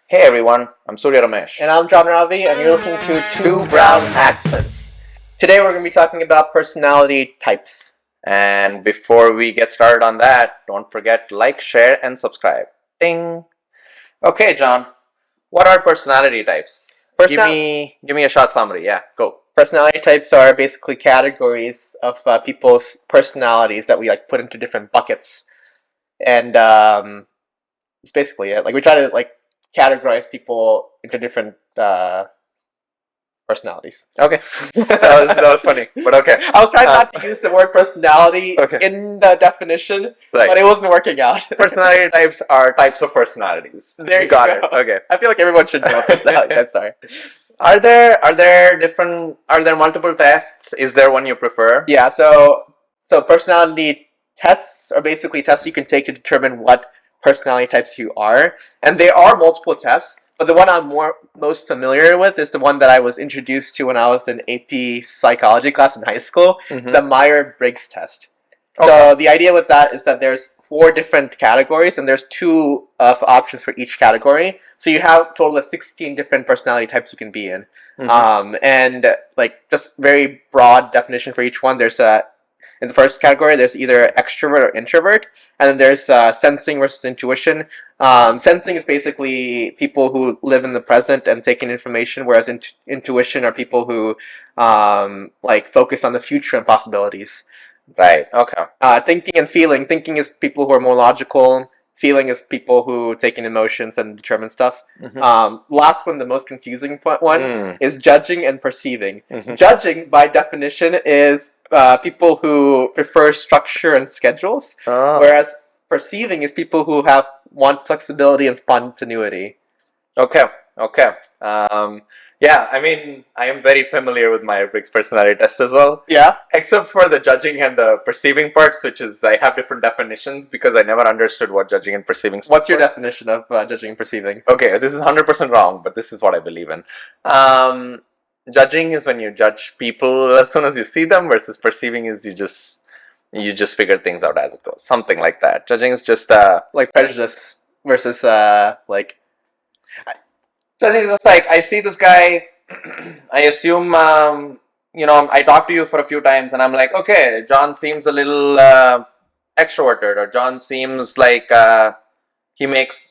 Hey everyone, I'm Soorya Ramesh. And I'm Ravi, and you're listening to Two Brown Accents. Today we're going to be talking about personality types. And before we get started on that, don't forget to like, share, and subscribe. Ding. Okay, John, what are personality types? Give me a short summary. Yeah, go. Personality types are basically categories of people's personalities that we put into different buckets, and it's basically it. We try to categorize people into different personalities. Okay, that was funny, but okay. I was trying not to use the word personality in the definition, but it wasn't working out. Personality types are types of personalities. There you got it. Okay. I feel like everyone should know personality types are. Are there multiple tests? Is there one you prefer? Yeah, so personality tests are basically tests you can take to determine what personality types you are, and there are multiple tests. But the one I'm most familiar with is the one that I was introduced to when I was in AP psychology class in high school, the Myers-Briggs test. Okay. So the idea with that is that there's 4 different categories, and there's 2 options for each category. So you have a total of 16 different personality types you can be in. And just very broad definition for each one. There's in the first category, there's either extrovert or introvert, and then there's sensing versus intuition. Sensing is basically people who live in the present and take in information, whereas intuition are people who focus on the future and possibilities. Right. Okay. Thinking and feeling. Thinking is people who are more logical. Feeling is people who take in emotions and determine stuff. Last one, the most confusing one, is judging and perceiving. Judging, by definition, is people who prefer structure and schedules, whereas perceiving is people who want flexibility and spontaneity. Okay. Yeah, I mean, I am very familiar with Myers-Briggs personality test as well. Yeah. Except for the judging and the perceiving parts, which is I have different definitions because I never understood what judging and perceiving. What's your definition of judging and perceiving? Okay, this is 100% wrong, but this is what I believe in. Judging is when you judge people as soon as you see them, versus perceiving is you just figure things out as it goes, something like that. Judging is just like prejudice versus Judging is just I see this guy, I assume, I talk to you for a few times and I'm like, okay, John seems a little extroverted, or John seems like he makes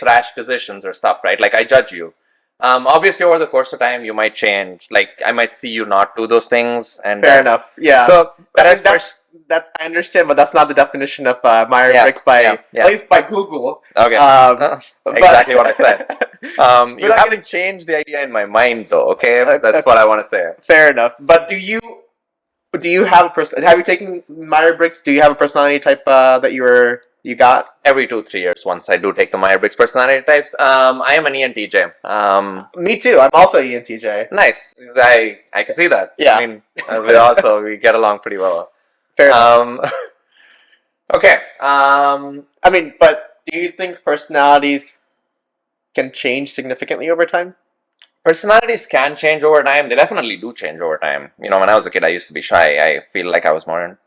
rash decisions or stuff, right? Like, I judge you. Obviously, over the course of time, you might change. Like, I might see you not do those things. And fair enough. Yeah. So that's I understand, but that's not the definition of Myers-Briggs at least by Google. Okay. Exactly what I said. You haven't changed the idea in my mind, though. Okay, that's what I want to say. Fair enough. But do you have have you taken Myers-Briggs? Do you have a personality type that you got? Every 2-3 years, once I do take the Myers-Briggs personality types. I am an ENTJ. Me too. I'm also ENTJ. Nice. I can see that. Yeah. I mean, we get along pretty well. Fair enough. Okay. I mean, but do you think personalities can change significantly over time? Personalities can change over time. They definitely do change over time. When I was a kid, I used to be shy. I feel like I was more,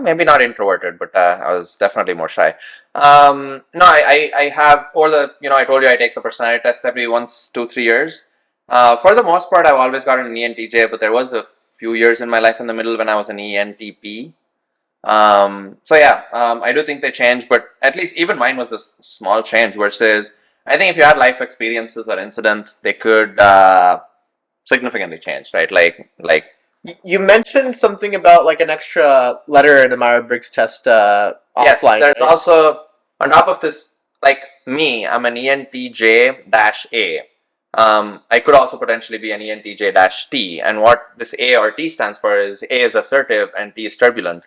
maybe not introverted, but I was definitely more shy. No, I have, I told you I take the personality test every 2-3 years. For the most part, I've always gotten an ENTJ, but there was a few years in my life in the middle when I was an ENTP. So yeah, I do think they change, but at least even mine was a small change, versus I think if you had life experiences or incidents, they could significantly change, right? Like you mentioned something about an extra letter in the Myers-Briggs test offline. Yes, there's also, on top of this, like me, I'm an ENTJ-A. I could also potentially be an ENTJ-T, and what this A or T stands for is A is assertive and T is turbulent.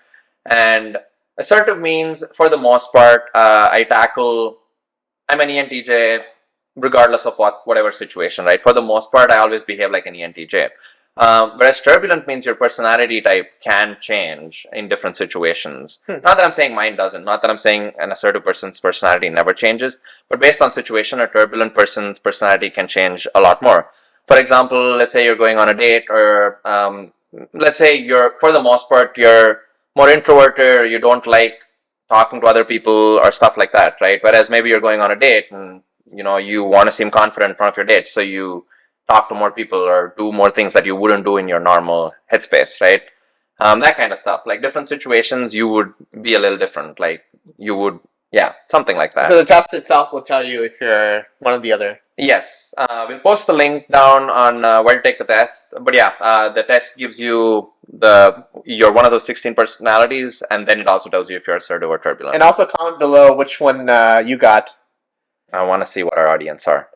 And assertive means, for the most part, I'm an ENTJ regardless of whatever situation, right? For the most part, I always behave like an ENTJ. Whereas turbulent means your personality type can change in different situations. Not that I'm saying mine doesn't. Not that I'm saying an assertive person's personality never changes. But based on situation, a turbulent person's personality can change a lot more. For example, let's say you're going on a date, or let's say for the most part, you're more introverted, or you don't like talking to other people or stuff like that, right? Whereas maybe you're going on a date and you want to seem confident in front of your date, so you talk to more people or do more things that you wouldn't do in your normal headspace, right? That kind of stuff. Like different situations, you would be a little different. Like you would, yeah, something like that. So the test itself will tell you if you're one or the other. Yes, we'll post the link down on where to take the test. But yeah, the test gives you you're one of those 16 personalities, and then it also tells you if you're assertive or turbulent. And also comment below which one you got. I want to see what our audience are.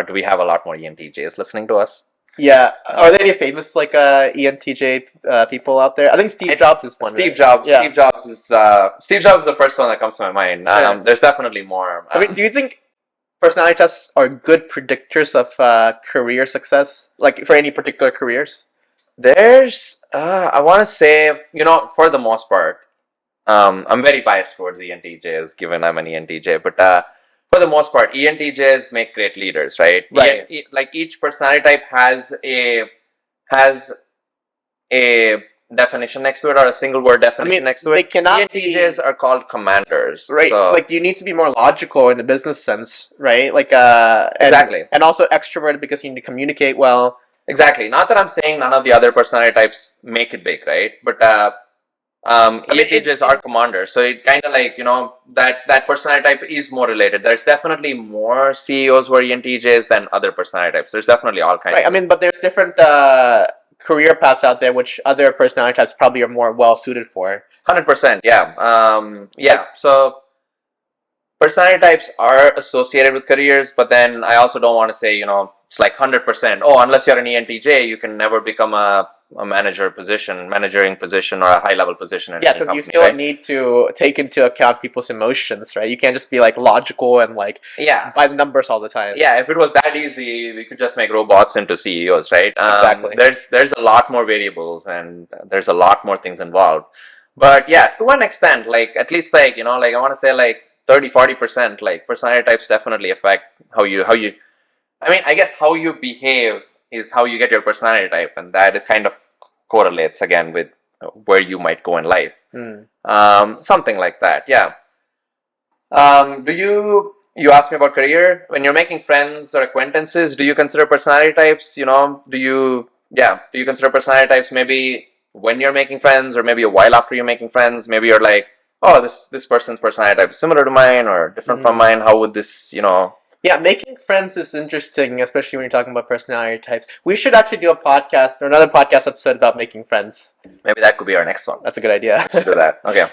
Do we have a lot more ENTJs listening to us? Yeah, are there any famous like ENTJ people out there? I think Steve Jobs is one. Steve right? Jobs. Yeah. Steve Jobs is the first one that comes to my mind. There's definitely more. I mean, do you think personality tests are good predictors of career success, like for any particular careers? There's, I want to say, for the most part, I'm very biased towards ENTJs, given I'm an ENTJ, but for the most part, ENTJs make great leaders, right? Right. Like each personality type has a definition next to it, or a single word definition next to it. They cannot ENTJs are called commanders, right? So, like you need to be more logical in the business sense, right? Like exactly, and also extroverted because you need to communicate well. Exactly. Not that I'm saying none of the other personality types make it big, right? But ENTJs are commanders, so it kind of like that personality type is more related. There's definitely more CEOs who are ENTJs than other personality types. There's definitely all kinds. Right. I mean, but there's different career paths out there which other personality types probably are more well suited for. 100%. Yeah. Yeah. So personality types are associated with careers, but then I also don't want to say it's like 100%. Oh, unless you're an ENTJ, you can never become a managering position, or a high level position in because you still need to take into account people's emotions, right? You can't just be like logical and like by the numbers all the time. Yeah, if it was that easy, we could just make robots into CEOs, right? Exactly. There's a lot more variables, and there's a lot more things involved. But yeah, to one extent, like at least like like I want to say like 30-40%, like personality types definitely affect how you. I mean, I guess how you behave is how you get your personality type, and that it kind of correlates again with where you might go in life. Something like that. Yeah. You asked me about career. When you're making friends or acquaintances, do you consider personality types? Do you consider personality types maybe when you're making friends, or maybe a while after you're making friends? Maybe you're like, oh, this person's personality type is similar to mine or different from mine. How would this, Yeah, making friends is interesting, especially when you're talking about personality types. We should actually do a podcast or another podcast episode about making friends. Maybe that could be our next one. That's a good idea. Let's do that. Okay.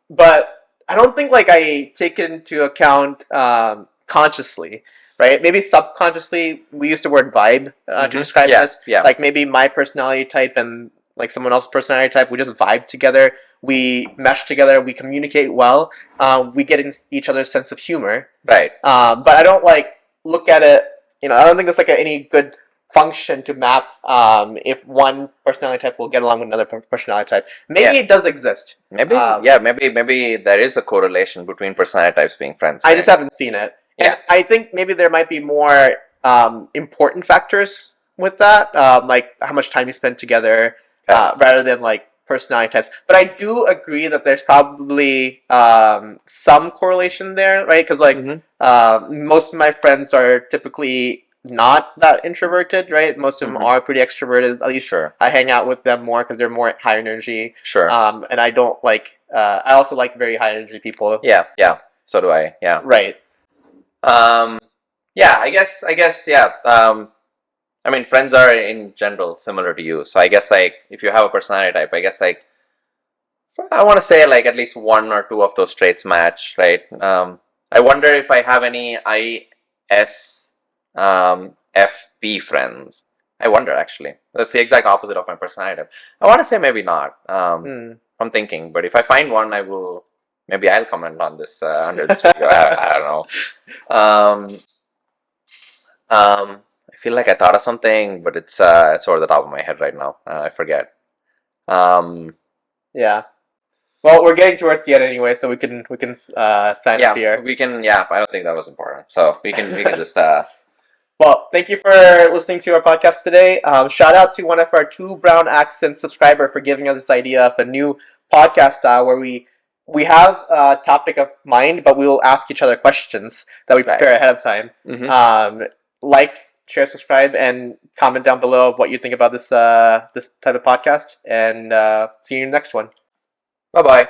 But I don't think like I take it into account consciously, right? Maybe subconsciously we use the word vibe to describe this. Yeah. Like maybe my personality type and like someone else's personality type, we just vibe together. We mesh together. We communicate well. We get in each other's sense of humor. Right. But I don't like look at it. I don't think it's like any good function to map if one personality type will get along with another personality type. Maybe it does exist. Maybe maybe there is a correlation between personality types being friends. I just haven't seen it. Yeah. And I think maybe there might be more important factors with that, like how much time you spend together, rather than like personality types. But I do agree that there's probably some correlation there, right? Because like most of my friends are typically not that introverted, right? Most of them are pretty extroverted. At least I hang out with them more because they're more high energy. Sure. And I don't like. I also like very high energy people. Yeah. So do I. Yeah. Right. Yeah. I guess. Yeah. I mean, friends are in general similar to you. So I guess like if you have a personality type, I guess like I want to say like at least one or two of those traits match, right? I wonder if I have any ISFP friends. I wonder actually. That's the exact opposite of my personality type. I want to say maybe not. I'm thinking, but if I find one, I will. Maybe I'll comment on this under this video. I don't know. I feel like I thought of something, but it's over the top of my head right now. I forget. Yeah. Well, we're getting towards the end anyway, so we can sign up here. We can. Yeah, I don't think that was important, so we can just. Well, thank you for listening to our podcast today. Shout out to one of our 2 brown accent subscriber for giving us this idea of a new podcast style where we we have a topic of mind, but we will ask each other questions that we prepare ahead of time. Like, share, subscribe, and comment down below what you think about this this type of podcast. And see you in the next one. Bye bye.